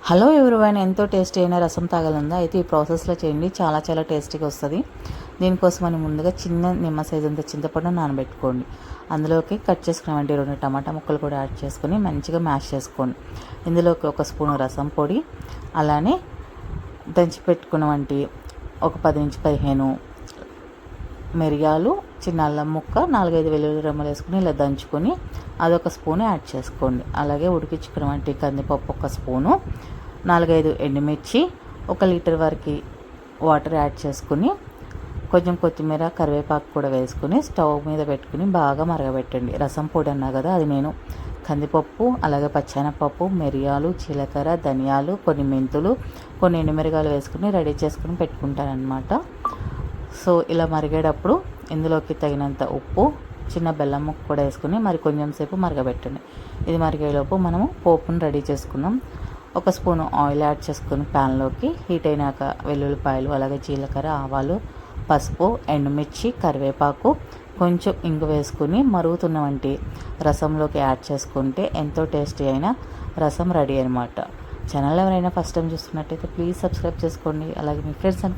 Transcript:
Hello ఎవరివైనా ఎంతో tasty అయిన రసం తాగాలందా అయితే ఈ ప్రాసెస్లో చేయండి. చాలా చాలా టేస్టీగా వస్తుంది. దీనికోసమని ముందుగా చిన్న నిమ్మ సైజు అంత చింతపండు నానబెట్టుకోండి. అందులోకి కట్ చేసుకున్నవంటి 2 టమాటా ముక్కలు కూడా యాడ్ చేసుకొని మంచిగా మ్యాష్ చేసుకోండి. ఇందులోకి 1 స్పూను రసం పొడి, అలానే దంచి పెట్టుకున్నవంటి ఒక 10 నుంచి 15 మిరియాలు, చిన్న అల్లం ముక్క, 4-5 వెల్లుల్లి రెమ్మలు వేసుకుని ఇలా దంచుకొని అదొక స్పూన్ యాడ్ చేసుకోండి. అలాగే ఉడికించుకున్నటువంటి కందిపప్పు 1 స్పూను, 4-5 ఎండుమిర్చి, 1 లీటర్ వరకు వాటర్ యాడ్ చేసుకుని కొంచెం కొత్తిమీర, కరివేపాకు కూడా వేసుకుని స్టవ్ మీద పెట్టుకుని బాగా మరగబెట్టండి. రసం పొడి అన్నా కదా, అది నేను కందిపప్పు, అలాగే పచ్చెనపప్పు, మిరియాలు, జీలకర్ర, ధనియాలు, కొన్ని మెంతులు, కొన్ని ఎండుమిరగాయలు వేసుకుని రెడీ చేసుకుని పెట్టుకుంటానమాట. సో ఇలా మరిగేటప్పుడు ఇందులోకి తగినంత ఉప్పు, చిన్న బెల్లం ముక్క కూడా వేసుకుని మరి కొంచెం సేపు మరగబెట్టండి. ఇది మరిగేలోపు మనము పోపును రెడీ చేసుకుందాం. 1 స్పూను ఆయిల్ యాడ్ చేసుకుని ప్యాన్లోకి హీట్ అయినాక వెల్లుల్లిపాయలు, అలాగే జీలకర్ర, ఆవాలు, పసుపు, ఎండుమిర్చి, కరివేపాకు, కొంచెం ఇంగు వేసుకుని మరుగుతున్నవంటి రసంలోకి యాడ్ చేసుకుంటే ఎంతో టేస్టీ అయిన రసం రెడీ అనమాట. ఛానల్ ఎవరైనా ఫస్ట్ టైం చూస్తున్నట్టయితే ప్లీజ్ సబ్స్క్రైబ్ చేసుకోండి. అలాగే మీ ఫ్రెండ్స్ అండ్